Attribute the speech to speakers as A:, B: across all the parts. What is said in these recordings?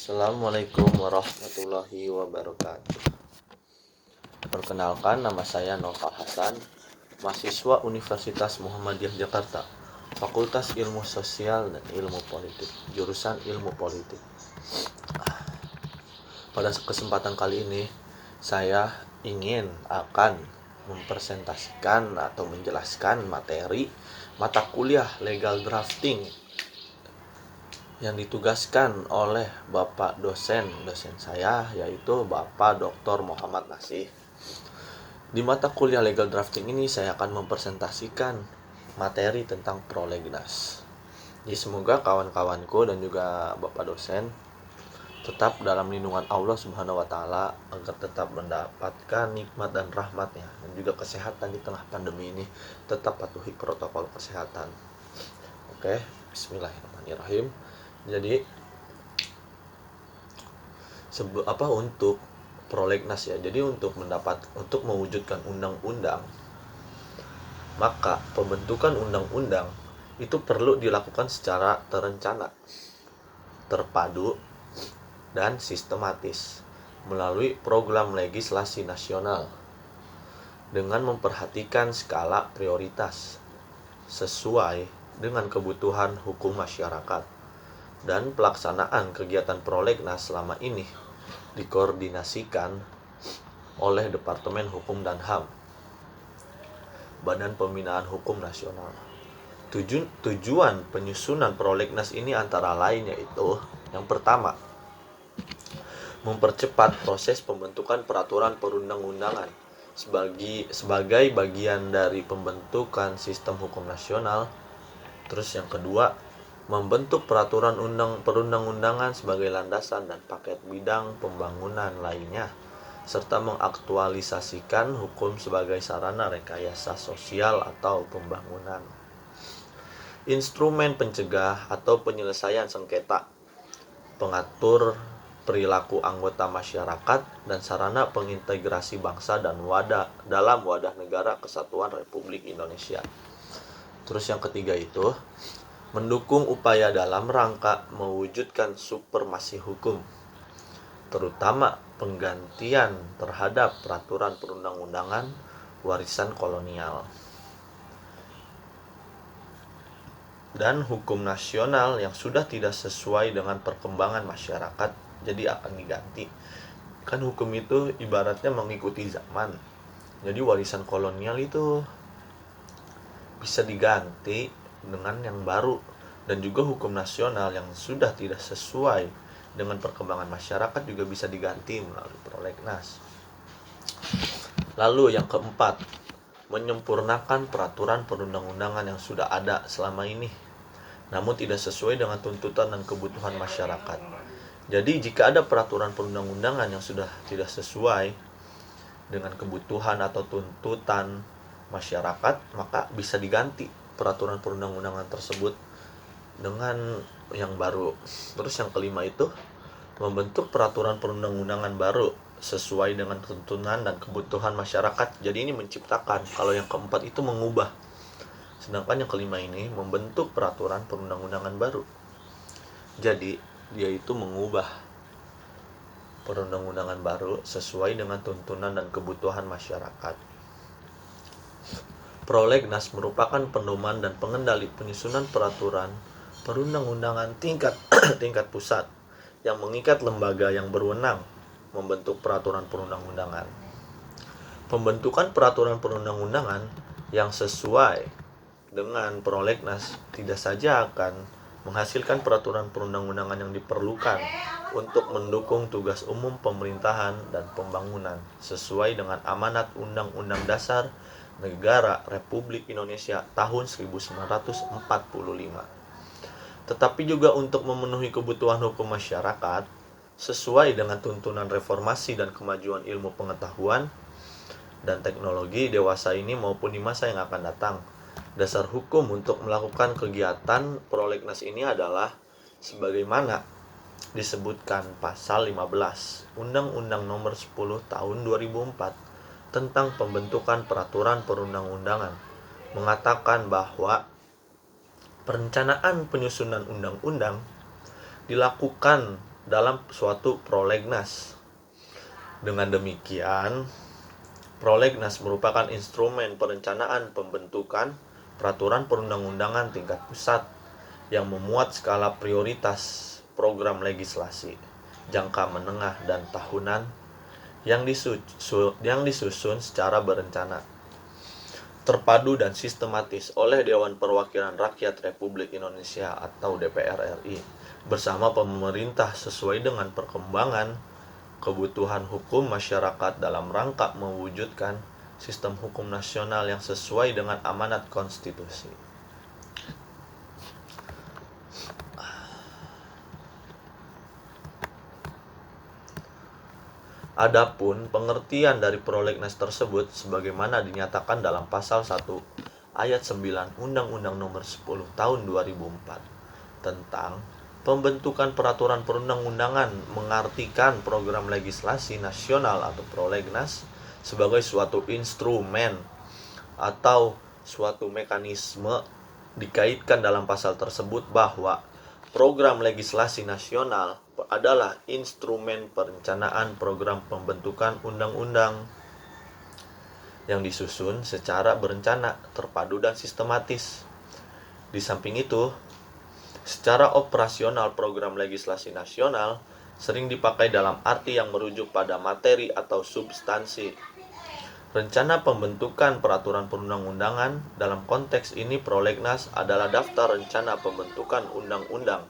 A: Assalamualaikum warahmatullahi wabarakatuh. Perkenalkan, nama saya Nova Hasan, mahasiswa Universitas Muhammadiyah Jakarta, Fakultas Ilmu Sosial dan Ilmu Politik, jurusan Ilmu Politik. Pada kesempatan kali ini, saya akan mempresentasikan atau menjelaskan materi mata kuliah Legal Drafting yang ditugaskan oleh Bapak dosen saya, yaitu Bapak Dr. Muhammad Nasih. Di mata kuliah Legal Drafting ini saya akan mempresentasikan materi tentang prolegnas. Jadi semoga kawan-kawanku dan juga Bapak dosen tetap dalam lindungan Allah Subhanahu wa taala agar tetap mendapatkan nikmat dan rahmatnya dan juga kesehatan di tengah pandemi ini. Tetap patuhi protokol kesehatan. Oke, bismillahirrahmanirrahim. Jadi untuk prolegnas ya. Jadi untuk mewujudkan undang-undang, maka pembentukan undang-undang itu perlu dilakukan secara terencana, terpadu, dan sistematis melalui program legislasi nasional dengan memperhatikan skala prioritas sesuai dengan kebutuhan hukum masyarakat. Dan pelaksanaan kegiatan prolegnas selama ini dikoordinasikan oleh Departemen Hukum dan HAM, Badan Pembinaan Hukum Nasional. Tujuan penyusunan prolegnas ini antara lain yaitu: yang pertama, mempercepat proses pembentukan peraturan perundang-undangan sebagai bagian dari pembentukan sistem hukum nasional. Terus yang kedua, membentuk peraturan perundang-undangan sebagai landasan dan paket bidang pembangunan lainnya, serta mengaktualisasikan hukum sebagai sarana rekayasa sosial atau pembangunan. Instrumen pencegah atau penyelesaian sengketa, pengatur perilaku anggota masyarakat, dan sarana pengintegrasi bangsa dan dalam wadah negara kesatuan Republik Indonesia. Terus yang ketiga itu, mendukung upaya dalam rangka mewujudkan supremasi hukum, terutama penggantian terhadap peraturan perundang-undangan warisan kolonial dan hukum nasional yang sudah tidak sesuai dengan perkembangan masyarakat, jadi akan diganti. Kan hukum itu ibaratnya mengikuti zaman, jadi warisan kolonial itu bisa diganti dengan yang baru, dan juga hukum nasional yang sudah tidak sesuai dengan perkembangan masyarakat juga bisa diganti melalui prolegnas. Lalu yang keempat, menyempurnakan peraturan perundang-undangan yang sudah ada selama ini namun tidak sesuai dengan tuntutan dan kebutuhan masyarakat. Jadi jika ada peraturan perundang-undangan yang sudah tidak sesuai dengan kebutuhan atau tuntutan masyarakat, maka bisa diganti peraturan perundang-undangan tersebut dengan yang baru. Terus yang kelima itu, membentuk peraturan perundang-undangan baru sesuai dengan tuntutan dan kebutuhan masyarakat. Jadi ini menciptakan. Kalau yang keempat itu mengubah, sedangkan yang kelima ini membentuk peraturan perundang-undangan baru. Jadi dia itu mengubah perundang-undangan baru sesuai dengan tuntunan dan kebutuhan masyarakat. Prolegnas merupakan pedoman dan pengendali penyusunan peraturan perundang-undangan tingkat pusat yang mengikat lembaga yang berwenang membentuk peraturan perundang-undangan. Pembentukan peraturan perundang-undangan yang sesuai dengan prolegnas tidak saja akan menghasilkan peraturan perundang-undangan yang diperlukan untuk mendukung tugas umum pemerintahan dan pembangunan sesuai dengan amanat Undang-Undang Dasar Negara Republik Indonesia tahun 1945, tetapi juga untuk memenuhi kebutuhan hukum masyarakat sesuai dengan tuntunan reformasi dan kemajuan ilmu pengetahuan dan teknologi dewasa ini maupun di masa yang akan datang. Dasar hukum untuk melakukan kegiatan prolegnas ini adalah sebagaimana disebutkan pasal 15 Undang-Undang Nomor 10 Tahun 2004 tentang pembentukan peraturan perundang-undangan, mengatakan bahwa perencanaan penyusunan undang-undang dilakukan dalam suatu prolegnas. Dengan demikian, prolegnas merupakan instrumen perencanaan pembentukan peraturan perundang-undangan tingkat pusat yang memuat skala prioritas program legislasi jangka menengah dan tahunan yang disusun secara berencana, terpadu dan sistematis oleh Dewan Perwakilan Rakyat Republik Indonesia atau DPR RI bersama pemerintah sesuai dengan perkembangan kebutuhan hukum masyarakat dalam rangka mewujudkan sistem hukum nasional yang sesuai dengan amanat konstitusi. Adapun pengertian dari prolegnas tersebut sebagaimana dinyatakan dalam pasal 1 ayat 9 Undang-Undang Nomor 10 Tahun 2004 tentang pembentukan peraturan perundang-undangan mengartikan program legislasi nasional atau prolegnas sebagai suatu instrumen atau suatu mekanisme. Dikaitkan dalam pasal tersebut bahwa program legislasi nasional adalah instrumen perencanaan program pembentukan undang-undang yang disusun secara berencana, terpadu dan sistematis. Di samping itu, secara operasional program legislasi nasional sering dipakai dalam arti yang merujuk pada materi atau substansi. Rencana pembentukan peraturan perundang-undangan dalam konteks ini prolegnas adalah daftar rencana pembentukan undang-undang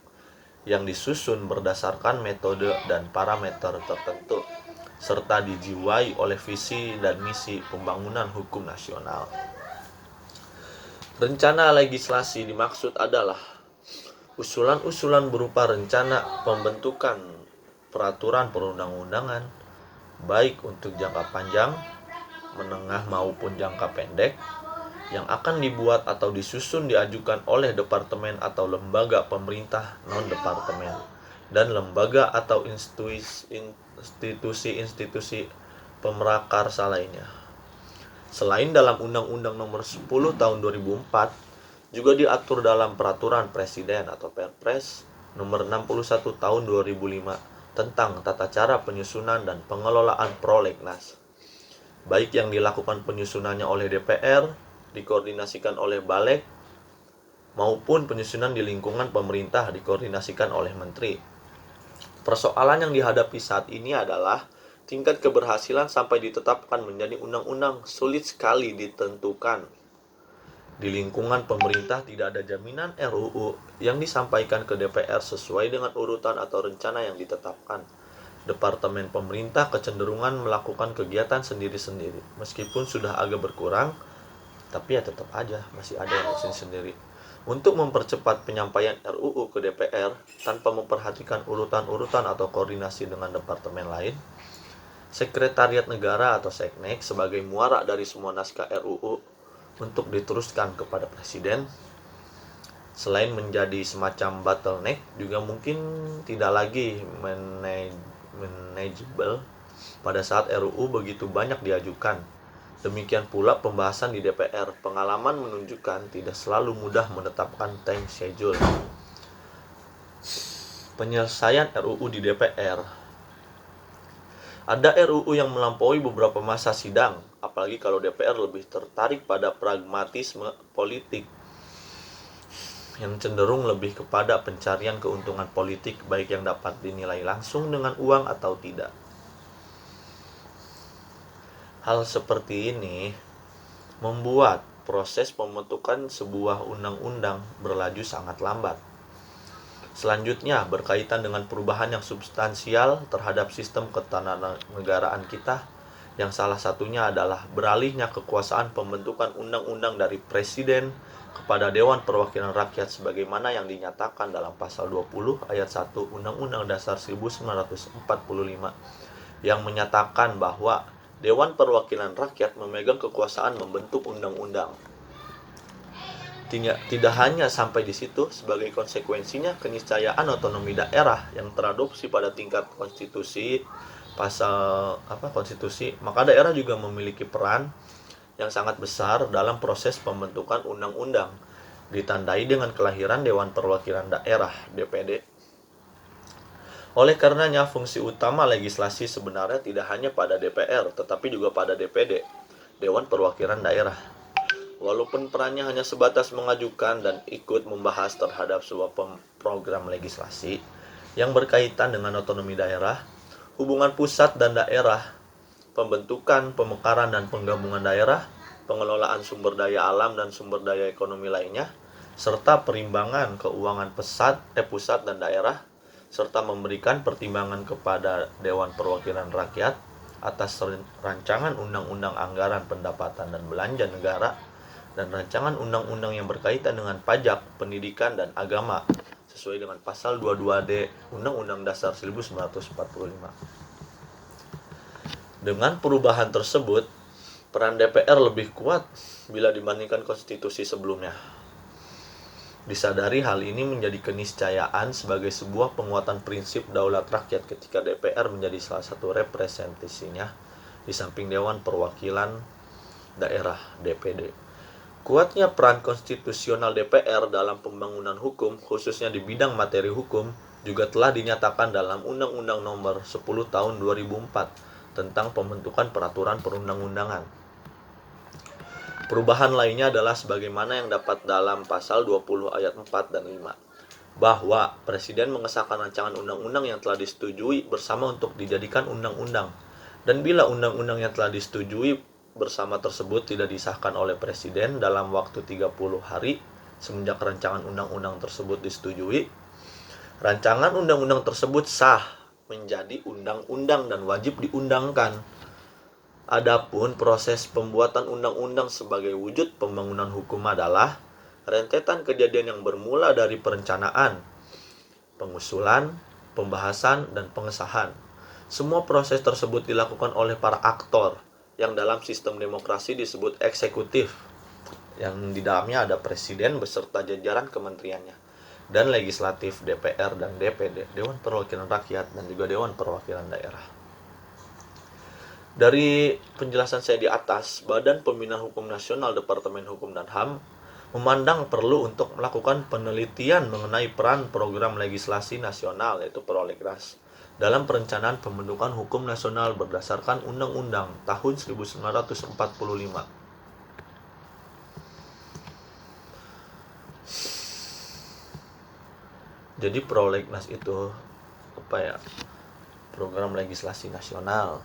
A: yang disusun berdasarkan metode dan parameter tertentu serta dijiwai oleh visi dan misi pembangunan hukum nasional. Rencana legislasi dimaksud adalah usulan-usulan berupa rencana pembentukan peraturan perundang-undangan baik untuk jangka panjang, menengah maupun jangka pendek yang akan dibuat atau disusun diajukan oleh departemen atau lembaga pemerintah non-departemen dan lembaga atau institusi-institusi pemrakarsa lainnya. Selain dalam Undang-Undang Nomor 10 Tahun 2004 juga diatur dalam Peraturan Presiden atau Perpres Nomor 61 Tahun 2005 tentang tata cara penyusunan dan pengelolaan prolegnas, baik yang dilakukan penyusunannya oleh DPR, dikoordinasikan oleh Balek, maupun penyusunan di lingkungan pemerintah dikoordinasikan oleh Menteri. Persoalan yang dihadapi saat ini adalah tingkat keberhasilan sampai ditetapkan menjadi undang-undang sulit sekali ditentukan. Di lingkungan pemerintah tidak ada jaminan RUU yang disampaikan ke DPR sesuai dengan urutan atau rencana yang ditetapkan. Departemen pemerintah kecenderungan melakukan kegiatan sendiri-sendiri. Meskipun sudah agak berkurang, tapi ya tetap aja masih ada yang sendiri. Untuk mempercepat penyampaian RUU ke DPR tanpa memperhatikan urutan-urutan atau koordinasi dengan departemen lain, Sekretariat Negara atau Seknek sebagai muara dari semua naskah RUU untuk diteruskan kepada Presiden, selain menjadi semacam bottleneck, juga mungkin tidak lagi manageable pada saat RUU begitu banyak diajukan. Demikian pula pembahasan di DPR. Pengalaman menunjukkan tidak selalu mudah menetapkan time schedule penyelesaian RUU di DPR. Ada RUU yang melampaui beberapa masa sidang, apalagi kalau DPR lebih tertarik pada pragmatisme politik yang cenderung lebih kepada pencarian keuntungan politik baik yang dapat dinilai langsung dengan uang atau tidak. Hal seperti ini membuat proses pembentukan sebuah undang-undang berlaju sangat lambat. Selanjutnya, berkaitan dengan perubahan yang substansial terhadap sistem ketatanegaraan kita, yang salah satunya adalah beralihnya kekuasaan pembentukan undang-undang dari Presiden kepada Dewan Perwakilan Rakyat sebagaimana yang dinyatakan dalam pasal 20 ayat 1 Undang-Undang Dasar 1945 yang menyatakan bahwa Dewan Perwakilan Rakyat memegang kekuasaan membentuk undang-undang. Tidak hanya sampai di situ, sebagai konsekuensinya keniscayaan otonomi daerah yang teradopsi pada tingkat konstitusi konstitusi, maka daerah juga memiliki peran yang sangat besar dalam proses pembentukan undang-undang, ditandai dengan kelahiran Dewan Perwakilan Daerah (DPD). Oleh karenanya, fungsi utama legislasi sebenarnya tidak hanya pada DPR, tetapi juga pada DPD, Dewan Perwakilan Daerah. Walaupun perannya hanya sebatas mengajukan dan ikut membahas terhadap sebuah program legislasi yang berkaitan dengan otonomi daerah, hubungan pusat dan daerah, pembentukan, pemekaran dan penggabungan daerah, pengelolaan sumber daya alam dan sumber daya ekonomi lainnya, serta perimbangan keuangan pusat dan daerah, serta memberikan pertimbangan kepada Dewan Perwakilan Rakyat atas rancangan undang-undang anggaran pendapatan dan belanja negara dan rancangan undang-undang yang berkaitan dengan pajak, pendidikan, dan agama sesuai dengan pasal 22D Undang-Undang Dasar 1945. Dengan perubahan tersebut, peran DPR lebih kuat bila dibandingkan konstitusi sebelumnya. Disadari hal ini menjadi keniscayaan sebagai sebuah penguatan prinsip daulat rakyat ketika DPR menjadi salah satu representasinya di samping Dewan Perwakilan Daerah DPD. Kuatnya peran konstitusional DPR dalam pembangunan hukum, khususnya di bidang materi hukum, juga telah dinyatakan dalam Undang-Undang Nomor 10 Tahun 2004 tentang pembentukan peraturan perundang-undangan. Perubahan lainnya adalah sebagaimana yang dapat dalam pasal 20 ayat 4 dan 5, bahwa Presiden mengesahkan rancangan undang-undang yang telah disetujui bersama untuk dijadikan undang-undang. Dan bila undang-undang yang telah disetujui bersama tersebut tidak disahkan oleh Presiden dalam waktu 30 hari semenjak rancangan undang-undang tersebut disetujui, rancangan undang-undang tersebut sah menjadi undang-undang dan wajib diundangkan. Adapun proses pembuatan undang-undang sebagai wujud pembangunan hukum adalah rentetan kejadian yang bermula dari perencanaan, pengusulan, pembahasan, dan pengesahan. Semua proses tersebut dilakukan oleh para aktor yang dalam sistem demokrasi disebut eksekutif, yang di dalamnya ada presiden beserta jajaran kementeriannya, dan legislatif DPR dan DPD, Dewan Perwakilan Rakyat, dan juga Dewan Perwakilan Daerah. Dari penjelasan saya di atas, Badan Pembinaan Hukum Nasional Departemen Hukum dan HAM memandang perlu untuk melakukan penelitian mengenai peran program legislasi nasional, yaitu prolegnas, dalam perencanaan pembentukan hukum nasional berdasarkan Undang-Undang tahun 1945. Jadi prolegnas itu program legislasi nasional.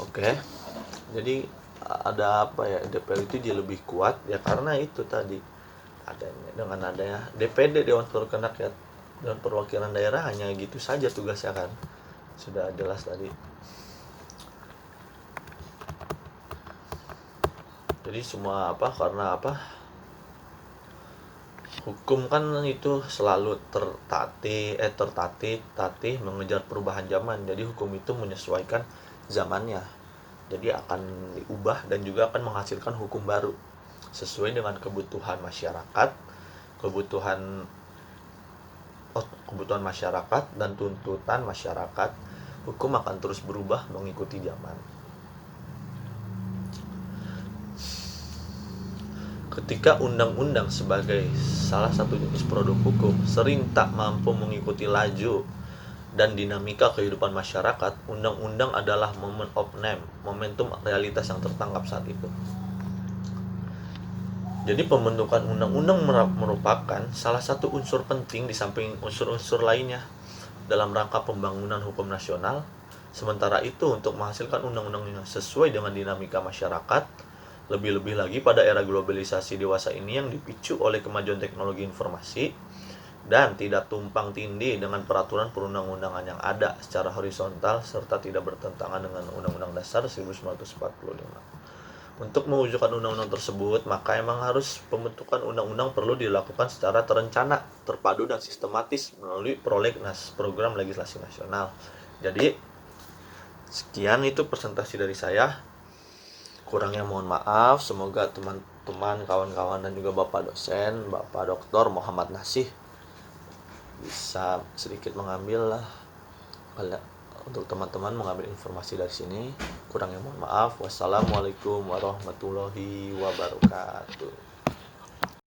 A: Oke. Jadi ada DPR itu jadi lebih kuat ya karena itu tadi dengan adanya DPD, Dewan Perwakilan Rakyat, Dewan Perwakilan Daerah hanya gitu saja tugasnya kan, sudah jelas tadi. Jadi semua karena hukum kan itu selalu tertatih mengejar perubahan zaman. Jadi hukum itu menyesuaikan zamannya. Jadi akan diubah dan juga akan menghasilkan hukum baru sesuai dengan kebutuhan masyarakat, kebutuhan masyarakat dan tuntutan masyarakat. Hukum akan terus berubah mengikuti zaman. Ketika undang-undang sebagai salah satu jenis produk hukum sering tak mampu mengikuti laju dan dinamika kehidupan masyarakat, undang-undang adalah moment of name, momentum realitas yang tertangkap saat itu. Jadi pembentukan undang-undang merupakan salah satu unsur penting di samping unsur-unsur lainnya dalam rangka pembangunan hukum nasional. Sementara itu, untuk menghasilkan undang-undang yang sesuai dengan dinamika masyarakat, lebih-lebih lagi pada era globalisasi dewasa ini yang dipicu oleh kemajuan teknologi informasi dan tidak tumpang tindih dengan peraturan perundang-undangan yang ada secara horizontal serta tidak bertentangan dengan Undang-Undang Dasar 1945. Untuk mewujudkan undang-undang tersebut, maka emang harus pembentukan undang-undang perlu dilakukan secara terencana, terpadu, dan sistematis melalui prolegnas, program legislasi nasional. Jadi, sekian itu presentasi dari saya. Kurangnya mohon maaf, semoga teman-teman, kawan-kawan, dan juga Bapak dosen, Bapak Dr. Muhammad Nasih bisa sedikit mengambil untuk teman-teman mengambil informasi dari sini. Kurangnya mohon maaf. Wassalamualaikum warahmatullahi wabarakatuh.